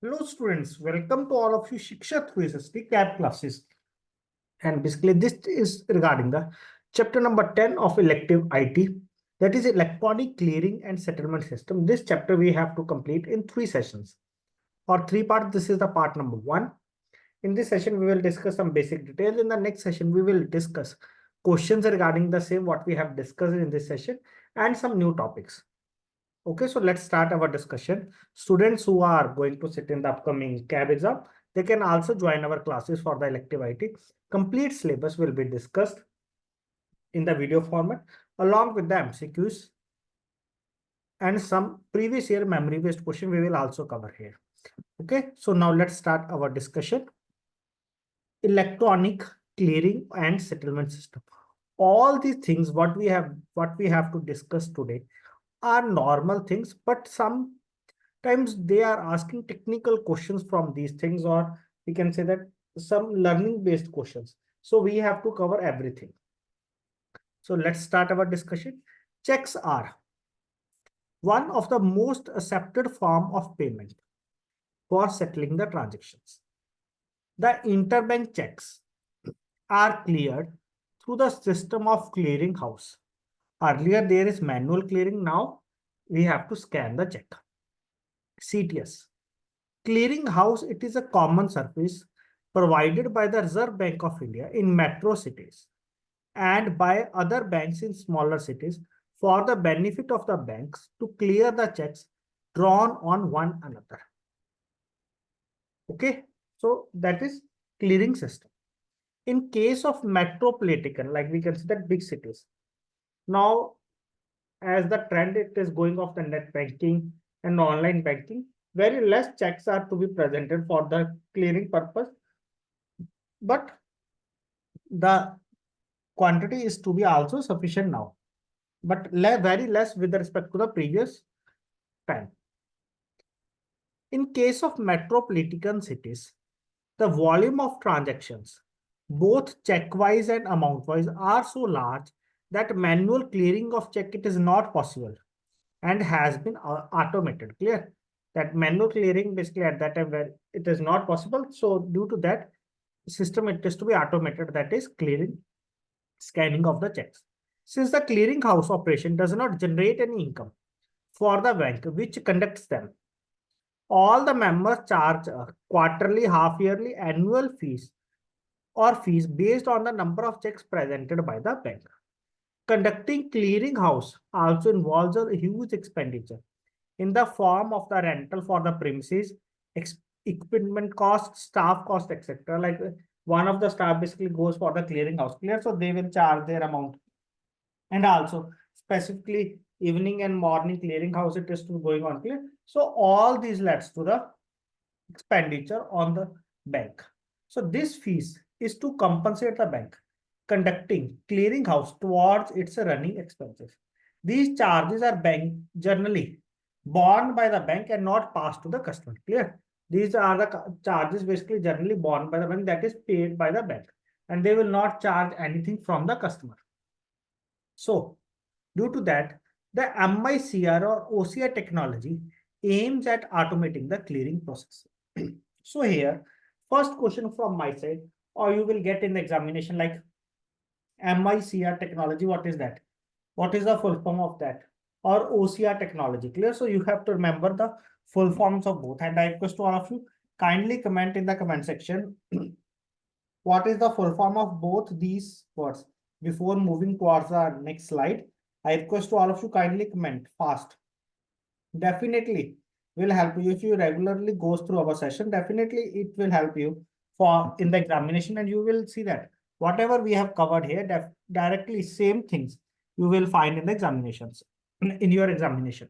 Hello students, welcome to all of you Shiksha 360 CAIIB classes. And basically this is regarding the chapter number 10 of elective IT, that is electronic clearing and settlement system. This chapter we have to complete in 3 sessions or 3 parts. This is the part number 1. In this session we will discuss some basic details. In the next session we will discuss questions regarding the same what we have discussed in this session and some new topics. Okay, so let's start our discussion. Students who are going to sit in the upcoming CAIIB exam, they can also join our classes for the elective IT. Complete syllabus will be discussed in the video format along with the MCQs and some previous year memory based question we will also cover here. Okay, so now let's start our discussion. Electronic clearing and settlement system. All these things what we have to discuss today are normal things, but sometimes they are asking technical questions from these things, or we can say that some learning based questions. So we have to cover everything. So let's start our discussion. Checks are one of the most accepted form of payment for settling the transactions. The interbank checks are cleared through the system of clearing house. Earlier there is manual clearing, now we have to scan the check. CTS. Clearing house, it is a common service provided by the Reserve Bank of India in metro cities and by other banks in smaller cities for the benefit of the banks to clear the checks drawn on one another. Okay, so that is clearing system. In case of metropolitan, like we can see that big cities, now as the trend it is going off the net banking and online banking, very less checks are to be presented for the clearing purpose, but the quantity is to be also sufficient now, but very less with respect to the previous time. In case of metropolitan cities, the volume of transactions, both check-wise and amount-wise, are so large that manual clearing of check it is not possible and has been automated. Clear? That manual clearing basically at that time where it is not possible. So due to that system, it is to be automated, that is clearing, scanning of the checks. Since the clearinghouse operation does not generate any income for the bank which conducts them, all the members charge quarterly, half yearly, annual fees or fees based on the number of checks presented by the bank. Conducting clearinghouse also involves a huge expenditure in the form of the rental for the premises, equipment cost, staff cost, etc. Like one of the staff basically goes for the clearinghouse, clear? So they will charge their amount. And also specifically evening and morning clearinghouse it is to going on, clear? So all these leads to the expenditure on the bank. So this fees is to compensate the bank conducting clearinghouse towards its running expenses. These charges are bank generally borne by the bank and not passed to the customer. Clear? These are the charges basically generally borne by the bank, that is paid by the bank, and they will not charge anything from the customer. So due to that, the MICR or OCR technology aims at automating the clearing process. So here, first question from my side, or you will get in the examination like MICR technology, what is that? What is the full form of that? Or OCR technology, clear? So you have to remember the full forms of both. And I request to all of you, kindly comment in the comment section what is the full form of both these words. Before moving towards the next slide, I request to all of you kindly comment fast. Definitely will help you if you regularly goes through our session. Definitely it will help you for in the examination, and you will see that whatever we have covered here, directly same things you will find in the examinations, in your examination.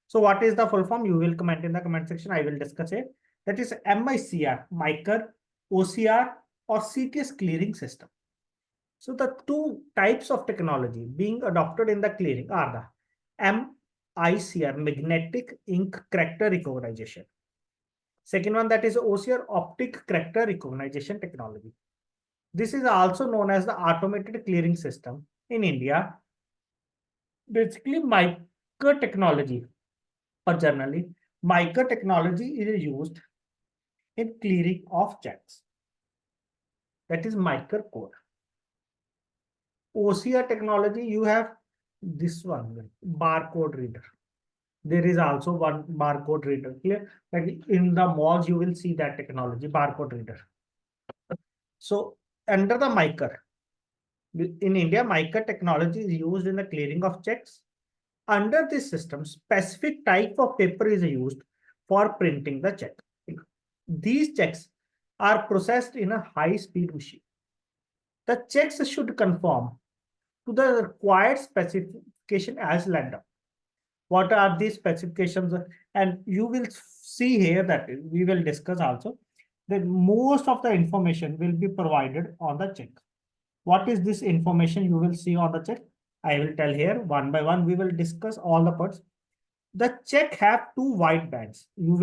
So what is the full form? You will comment in the comment section. I will discuss it. That is MICR, MICR, OCR, or CTS clearing system. So the two types of technology being adopted in the clearing are the MICR, magnetic ink character recognition. Second one, that is OCR, optic character recognition technology. This is also known as the automated clearing system in India. Basically, MICR technology or generally MICR technology is used in clearing of checks. That is MICR code. OCR technology, you have this one, barcode reader. There is also one barcode reader. Clear? Like in the malls, you will see that technology, barcode reader. So under the MICR, in India, MICR technology is used in the clearing of checks. Under this system, specific type of paper is used for printing the check. These checks are processed in a high-speed machine. The checks should conform to the required specification as lender. What are these specifications? And you will see here that we will discuss also that most of the information will be provided on the check. What is this information you will see on the check? I will tell here one by one. We will discuss all the parts. The check have two white bands. You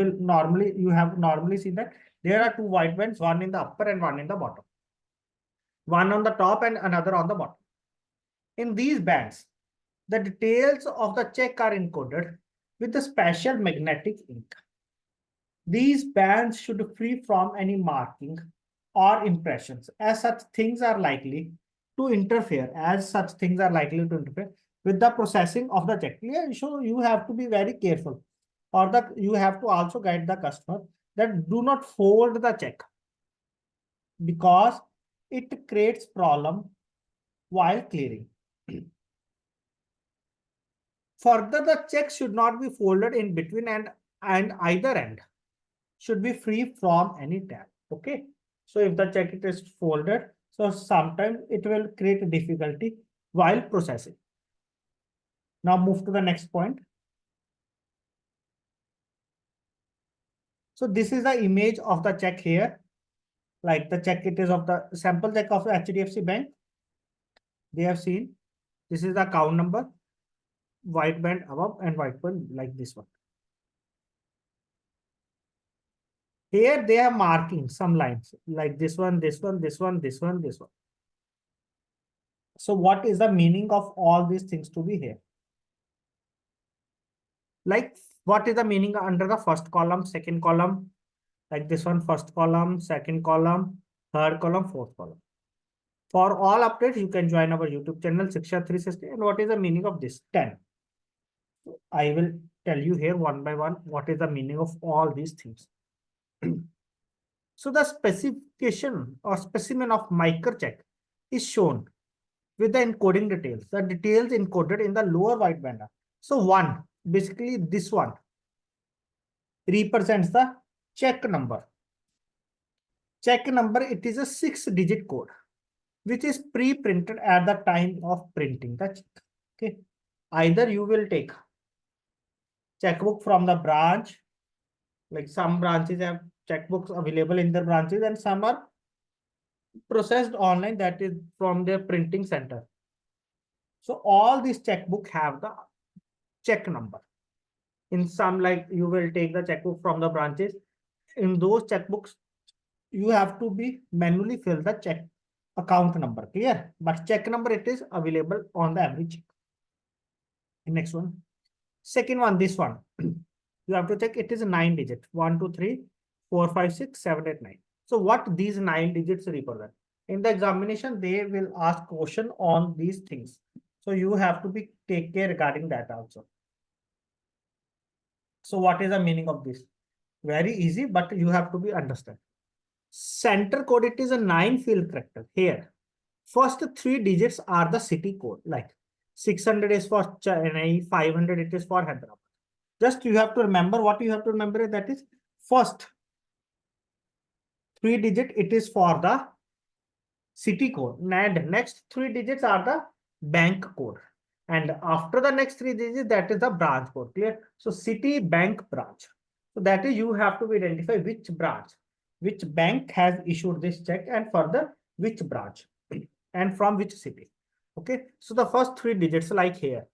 have normally seen that there are two white bands, one in the upper and one in the bottom. One on the top and another on the bottom. In these bands, the details of the check are encoded with a special magnetic ink. These bands should be free from any marking or impressions, as such things are likely to interfere with the processing of the check. Yeah, so you have to be very careful, or that you have to also guide the customer that do not fold the check, because it creates problem while clearing. Further, the check should not be folded in between, and either end should be free from any tab. Okay. So if the check it is folded, so sometimes it will create a difficulty while processing. Now move to the next point. So this is the image of the check here. Like the check, it is of the sample check of the HDFC Bank. They have seen. This is the account number, white band above and white band like this one. Here they are marking some lines like this one, this one, this one, this one, this one. So what is the meaning of all these things to be here? Like what is the meaning under the first column, second column, like this one, first column, second column, third column, fourth column. For all updates, you can join our YouTube channel, Shiksha 360. And what is the meaning of this? 10. I will tell you here one by one what is the meaning of all these things. So the specification or specimen of MICR check is shown with the encoding details. The details encoded in the lower white band. So one, basically this one represents the check number. Check number, it is a 6-digit code, which is pre-printed at the time of printing the check. Okay. Either you will take checkbook from the branch, like some branches have checkbooks available in their branches and some are processed online, that is from their printing center. So all these checkbook have the check number. In some, like you will take the checkbook from the branches. In those checkbooks, you have to be manually fill the check account number. Clear? But check number, it is available on the every check. Next one. Second one, this one. You have to check it is 9 digit. 1, 2, 3, 4, 5, 6, 7, 8, 9. So what these 9 digits represent? In the examination, they will ask question on these things. So you have to be take care regarding that also. So what is the meaning of this? Very easy, but you have to be understand. Center code, it is a 9 field character. Here, first 3 digits are the city code. Like 600 is for Chennai, 500 it is for Hyderabad. Just you have to remember, what you have to remember is that is first 3 digit, it is for the city code, and next 3 digits are the bank code. And after the next 3 digits, that is the branch code. Clear? So city, bank, branch. So that is you have to identify which branch, which bank has issued this check, and further which branch and from which city. Okay. So the first 3 digits, like here,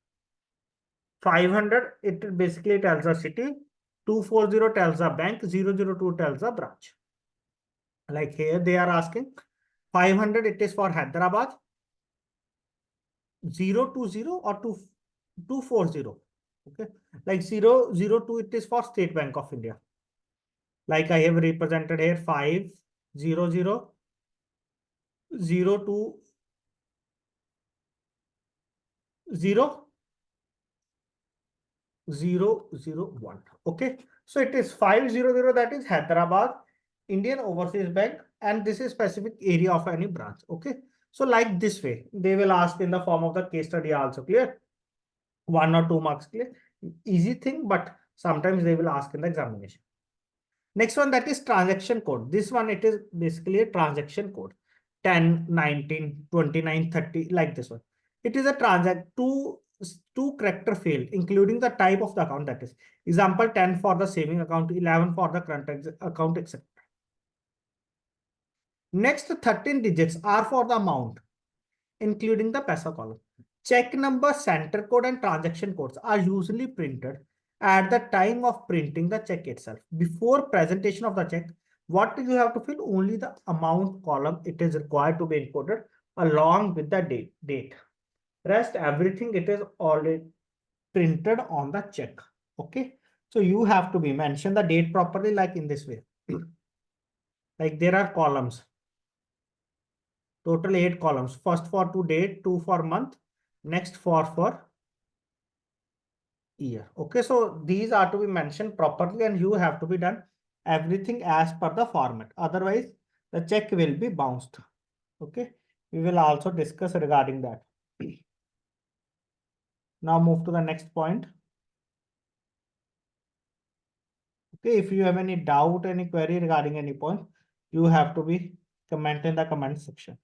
500, it basically tells the city, 240 tells the bank, 002 tells the branch. Like here, they are asking 500, it is for Hyderabad, 020 or 240. Okay, like 002, it is for State Bank of India. Like I have represented here 500 02 001. Okay, so it is 500, that is Hyderabad Indian Overseas Bank, and this is specific area of any branch. Okay, so like this way they will ask in the form of the case study also. Clear? 1 or 2 marks. Clear? Easy thing, but sometimes they will ask in the examination. Next one, that is transaction code. This one, it is basically a transaction code. 10, 19, 29, 30, like this one. It is a two character field, including the type of the account, that is. Example 10 for the saving account, 11 for the current account, etc. Next 13 digits are for the amount, including the paisa column. Check number, center code, and transaction codes are usually printed at the time of printing the check itself. Before presentation of the check, what you have to fill? Only the amount column. It is required to be encoded along with the date. Rest everything, it is already printed on the check. Okay. So you have to be mention the date properly, like in this way. Like there are columns. Total 8 columns. First for to date, 2 for month, next for year. Okay, so these are to be mentioned properly, and you have to be done everything as per the format. Otherwise, the check will be bounced. Okay, we will also discuss regarding that. Now move to the next point. Okay, if you have any doubt, any query regarding any point, you have to be comment in the comment section.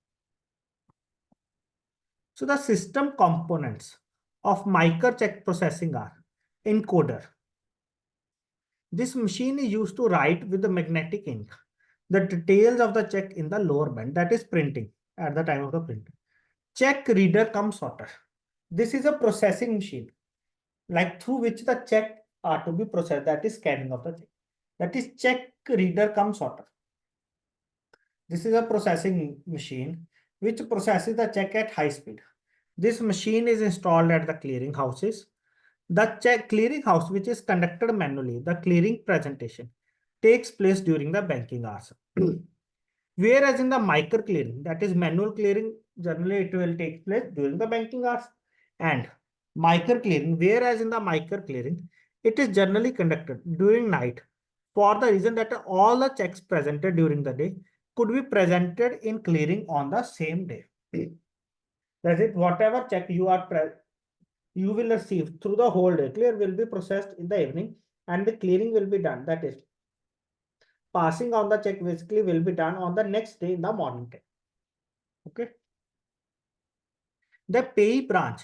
So the system components of MICR check processing are encoder. This machine is used to write with the magnetic ink the details of the check in the lower band, that is printing at the time of the printing. Check reader cum sorter. This is a processing machine, like through which the check are to be processed, that is scanning of the check. That is check reader cum sorter. This is a processing machine which processes the check at high speed. This machine is installed at the clearing houses. The check clearing house, which is conducted manually, the clearing presentation takes place during the banking hours. Whereas in the MICR clearing, that is manual clearing, generally it will take place during the banking hours. And MICR clearing, whereas in the MICR clearing, it is generally conducted during night, for the reason that all the checks presented during the day could be presented in clearing on the same day. That is, whatever check you will receive through the whole day, clear, will be processed in the evening, and the clearing will be done. That is, passing on the check basically will be done on the next day in the morning time. Okay. The pay branch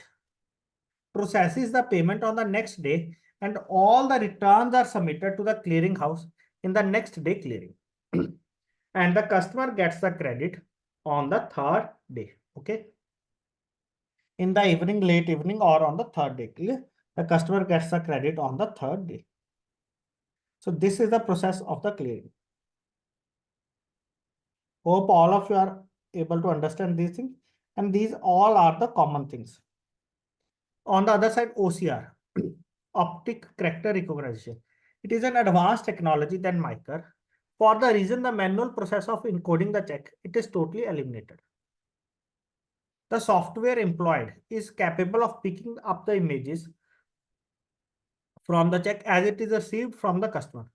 processes the payment on the next day, and all the returns are submitted to the clearing house in the next day clearing. And the customer gets the credit on the third day. Okay. In the evening, late evening, or on the third day, clear? The customer gets the credit on the third day. So this is the process of the clearing. Hope all of you are able to understand these things, and these all are the common things. On the other side, OCR, optic character recognition. It is an advanced technology than MICR. For the reason the manual process of encoding the check, it is totally eliminated. The software employed is capable of picking up the images from the check as it is received from the customer.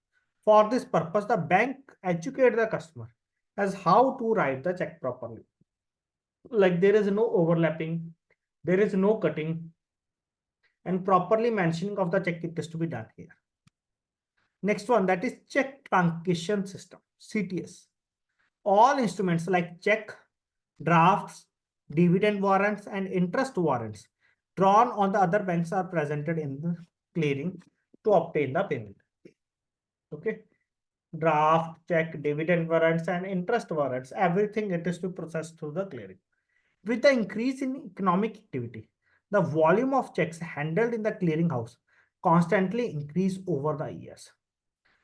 For this purpose, the bank educates the customer as how to write the check properly. Like there is no overlapping, there is no cutting, and properly mentioning of the check it is to be done here. Next one, that is check truncation system, CTS. All instruments like check, drafts, dividend warrants, and interest warrants drawn on the other banks are presented in the clearing to obtain the payment. Okay. Draft, check, dividend warrants, and interest warrants, everything it is to process through the clearing. With the increase in economic activity, the volume of checks handled in the clearinghouse constantly increase over the years.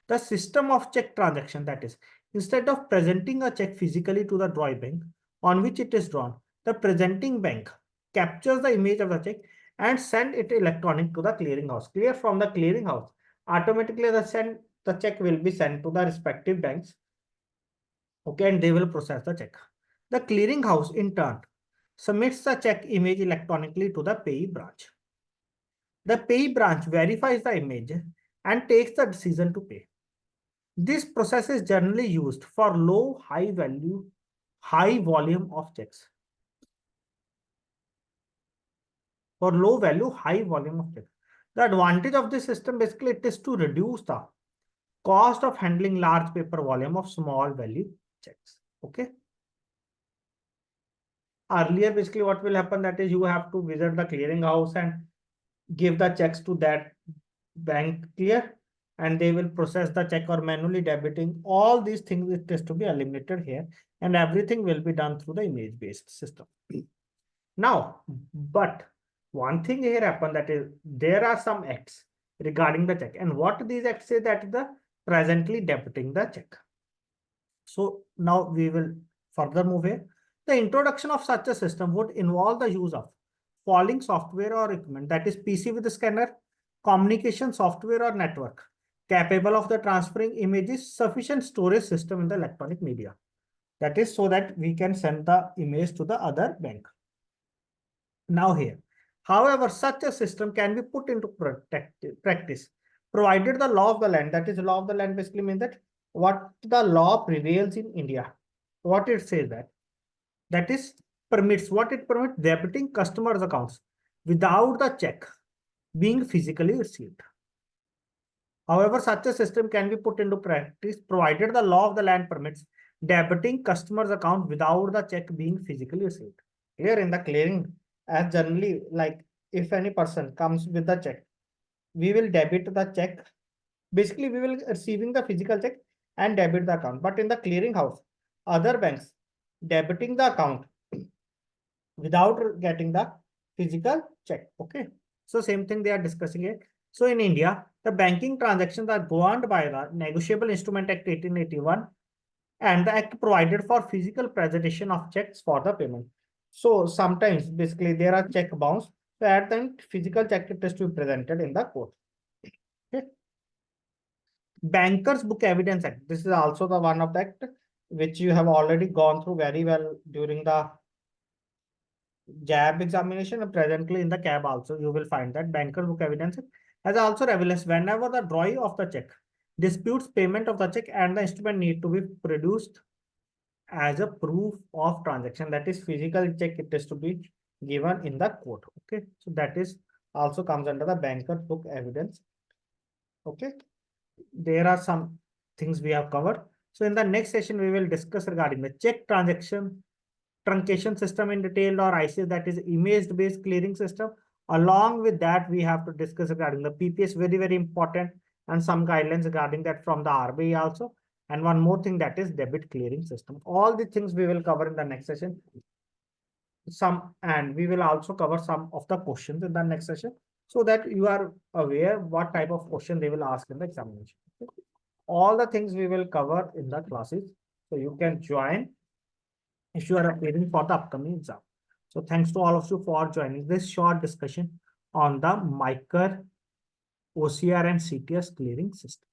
The system of check transaction, that is, instead of presenting a check physically to the drawing bank on which it is drawn, the presenting bank captures the image of the check and send it electronic to the clearing house. Clear from the clearing house. Automatically the check will be sent to the respective banks. Okay, and they will process the check. The clearing house in turn submits the check image electronically to the payee branch. The payee branch verifies the image and takes the decision to pay. This process is generally used for low, high volume of checks. For low value, high volume of checks. The advantage of this system basically it is to reduce the cost of handling large paper volume of small value checks. Okay. Earlier, basically what will happen that is you have to visit the clearing house and give the checks to that bank clear, and they will process the check or manually debiting. All these things it is to be eliminated here, and everything will be done through the image based system. Now, but one thing here happened that is there are some acts regarding the check, and what these acts say that the presently debiting the check. So now we will further move here. The introduction of such a system would involve the use of following software or equipment, that is PC with a scanner, communication software or network capable of the transferring images, sufficient storage system in the electronic media. That is so that we can send the image to the other bank. Now here, however, such a system can be put into practice, provided the law of the land, that is law of the land basically means that what the law prevails in India, what it says that is permits, what it permits, debiting customers' accounts without the check being physically received. However, such a system can be put into practice, provided the law of the land permits debiting customers' account without the check being physically received. Here in the clearing, as generally, like if any person comes with the check, we will debit the check. Basically, we will receiving the physical check and debit the account. But in the clearing house, other banks debiting the account without getting the physical check. Okay. So same thing they are discussing here. So in India, the banking transactions are governed by the Negotiable Instrument Act 1881 and the act provided for physical presentation of checks for the payment. So sometimes basically there are check bounce. So at the end, physical check is to be presented in the court. Okay. Bankers Book Evidence Act. This is also the one of the act which you have already gone through very well during the JAB examination, and presently in the CAIIB also you will find that Bankers Book Evidence has also reveals whenever the drawing of the check disputes payment of the check and the instrument need to be produced as a proof of transaction, that is physical check it is to be given in the court. Okay, so that is also comes under the Bankers Book Evidence. Okay, there are some things we have covered. So in the next session we will discuss regarding the check transaction truncation system in detail, or ICS, that is image based clearing system. Along with that, we have to discuss regarding the PPS, very important, and some guidelines regarding that from the RBI also. And one more thing, that is debit clearing system. All the things we will cover in the next session. And we will also cover some of the questions in the next session so that you are aware what type of question they will ask in the examination. All the things we will cover in the classes. So you can join if you are appearing for the upcoming exam. So thanks to all of you for joining this short discussion on the MICR, OCR and CTS clearing system.